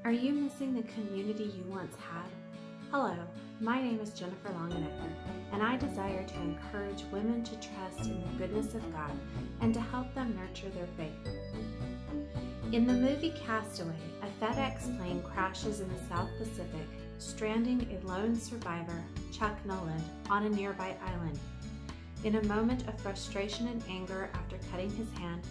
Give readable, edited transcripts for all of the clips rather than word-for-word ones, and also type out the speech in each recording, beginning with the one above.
Are you missing the community you once had? Hello, my name is Jennifer Longenecker, and I desire to encourage women to trust in the goodness of God and to help them nurture their faith. In the movie Castaway, a FedEx plane crashes in the South Pacific, stranding a lone survivor, Chuck Noland, on a nearby island. In a moment of frustration and anger after cutting his hand,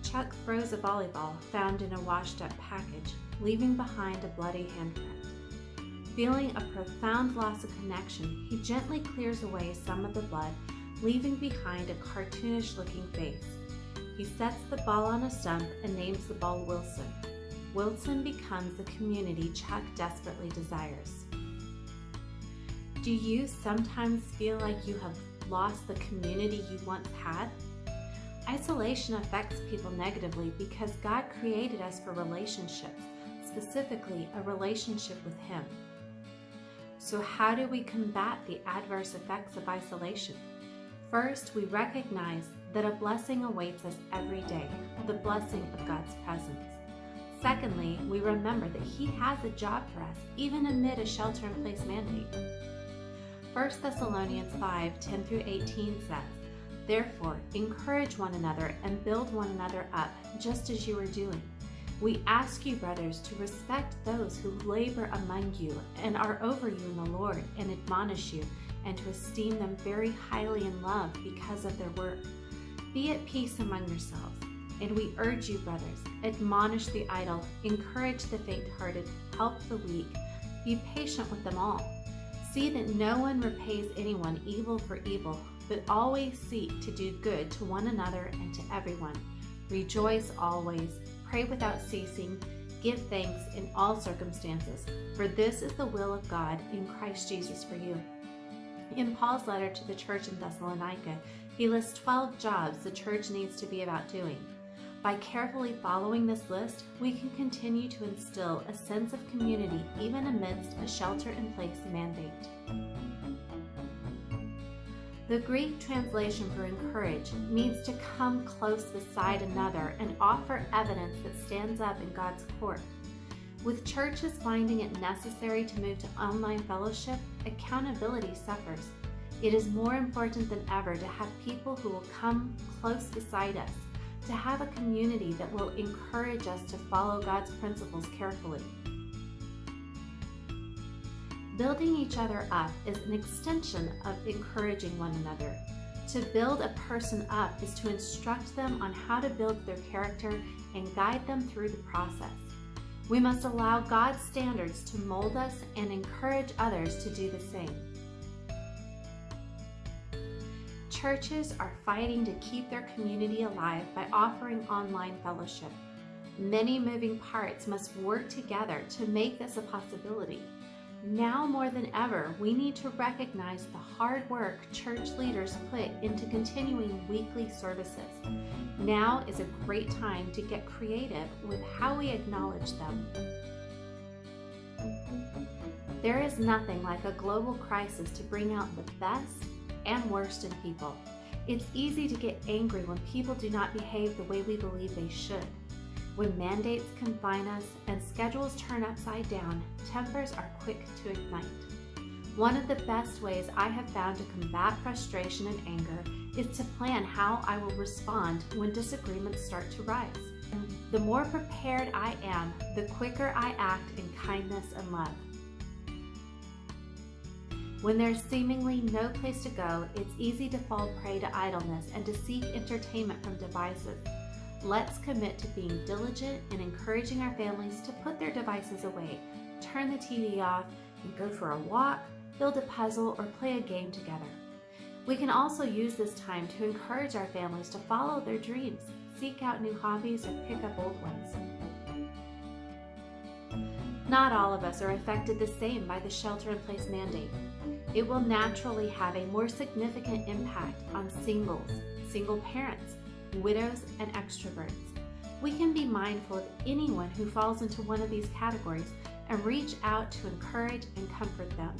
Chuck throws a volleyball found in a washed-up package, leaving behind a bloody handprint. Feeling a profound loss of connection, he gently clears away some of the blood, leaving behind a cartoonish-looking face. He sets the ball on a stump and names the ball Wilson. Wilson becomes the community Chuck desperately desires. Do you sometimes feel like you have lost the community you once had? Isolation affects people negatively because God created us for relationships, specifically a relationship with Him. So how do we combat the adverse effects of isolation? First, we recognize that a blessing awaits us every day, the blessing of God's presence. Secondly, we remember that He has a job for us, even amid a shelter-in-place mandate. 1 Thessalonians 5:10-18 says, "Therefore, encourage one another and build one another up, just as you are doing. We ask you, brothers, to respect those who labor among you and are over you in the Lord and admonish you, and to esteem them very highly in love because of their work. Be at peace among yourselves. And we urge you, brothers, admonish the idle, encourage the faint-hearted, help the weak, be patient with them all. See that no one repays anyone evil for evil, but always seek to do good to one another and to everyone. Rejoice always, pray without ceasing, give thanks in all circumstances, for this is the will of God in Christ Jesus for you." In Paul's letter to the church in Thessalonica, he lists 12 jobs the church needs to be about doing. By carefully following this list, we can continue to instill a sense of community even amidst a shelter-in-place mandate. The Greek translation for encourage means to come close beside another and offer evidence that stands up in God's court. With churches finding it necessary to move to online fellowship, accountability suffers. It is more important than ever to have people who will come close beside us, to have a community that will encourage us to follow God's principles carefully. Building each other up is an extension of encouraging one another. To build a person up is to instruct them on how to build their character and guide them through the process. We must allow God's standards to mold us and encourage others to do the same. Churches are fighting to keep their community alive by offering online fellowship. Many moving parts must work together to make this a possibility. Now more than ever, we need to recognize the hard work church leaders put into continuing weekly services. Now is a great time to get creative with how we acknowledge them. There is nothing like a global crisis to bring out the best and worst in people. It's easy to get angry when people do not behave the way we believe they should. When mandates confine us and schedules turn upside down, tempers are quick to ignite. One of the best ways I have found to combat frustration and anger is to plan how I will respond when disagreements start to rise. The more prepared I am, the quicker I act in kindness and love. When there's seemingly no place to go, it's easy to fall prey to idleness and to seek entertainment from devices. Let's commit to being diligent in encouraging our families to put their devices away, turn the TV off, and go for a walk, build a puzzle, or play a game together. We can also use this time to encourage our families to follow their dreams, seek out new hobbies, or pick up old ones. Not all of us are affected the same by the shelter-in-place mandate. It will naturally have a more significant impact on singles, single parents, widows, and extroverts. We can be mindful of anyone who falls into one of these categories and reach out to encourage and comfort them.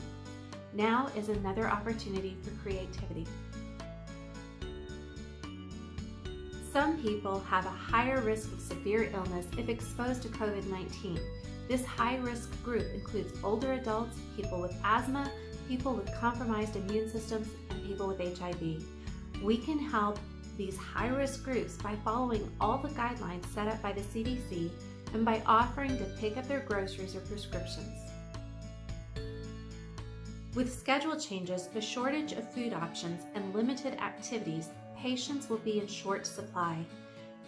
Now is another opportunity for creativity. Some people have a higher risk of severe illness if exposed to COVID-19. This high-risk group includes older adults, people with asthma, people with compromised immune systems, and people with HIV. We can help these high-risk groups by following all the guidelines set up by the CDC and by offering to pick up their groceries or prescriptions. With schedule changes, a shortage of food options, and limited activities, patients will be in short supply.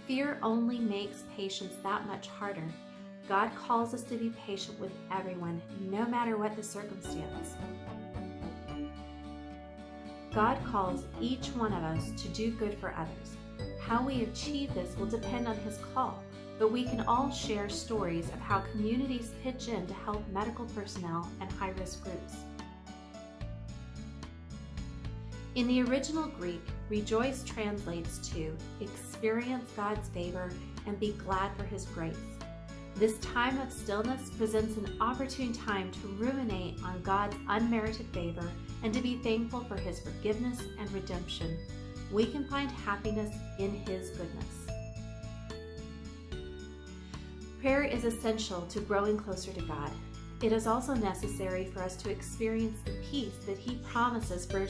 Fear only makes patience that much harder. God calls us to be patient with everyone, no matter what the circumstance. God calls each one of us to do good for others. How we achieve this will depend on His call, but we can all share stories of how communities pitch in to help medical personnel and high-risk groups. In the original Greek, rejoice translates to experience God's favor and be glad for His grace. This time of stillness presents an opportune time to ruminate on God's unmerited favor and to be thankful for His forgiveness and redemption. We can find happiness in His goodness. Prayer is essential to growing closer to God. It is also necessary for us to experience the peace that He promises for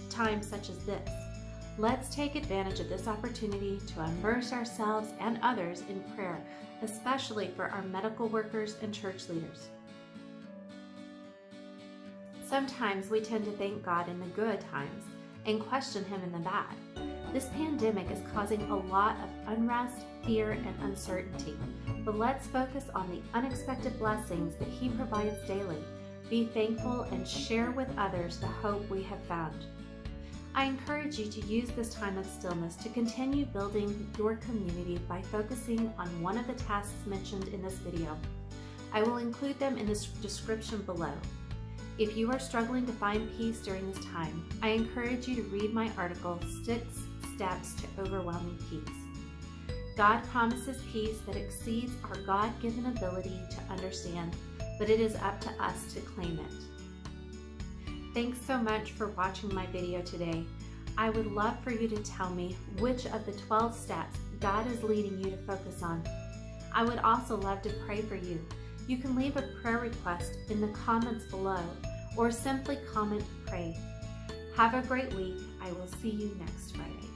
times such as this. Let's take advantage of this opportunity to immerse ourselves and others in prayer, especially for our medical workers and church leaders. Sometimes we tend to thank God in the good times and question Him in the bad. This pandemic is causing a lot of unrest, fear, and uncertainty, but let's focus on the unexpected blessings that He provides daily. Be thankful and share with others the hope we have found. I encourage you to use this time of stillness to continue building your community by focusing on one of the tasks mentioned in this video. I will include them in the description below. If you are struggling to find peace during this time, I encourage you to read my article, 6 Steps to Overwhelming Peace. God promises peace that exceeds our God-given ability to understand, but it is up to us to claim it. Thanks so much for watching my video today. I would love for you to tell me which of the 12 steps God is leading you to focus on. I would also love to pray for you. You can leave a prayer request in the comments below or simply comment pray. Have a great week. I will see you next Friday.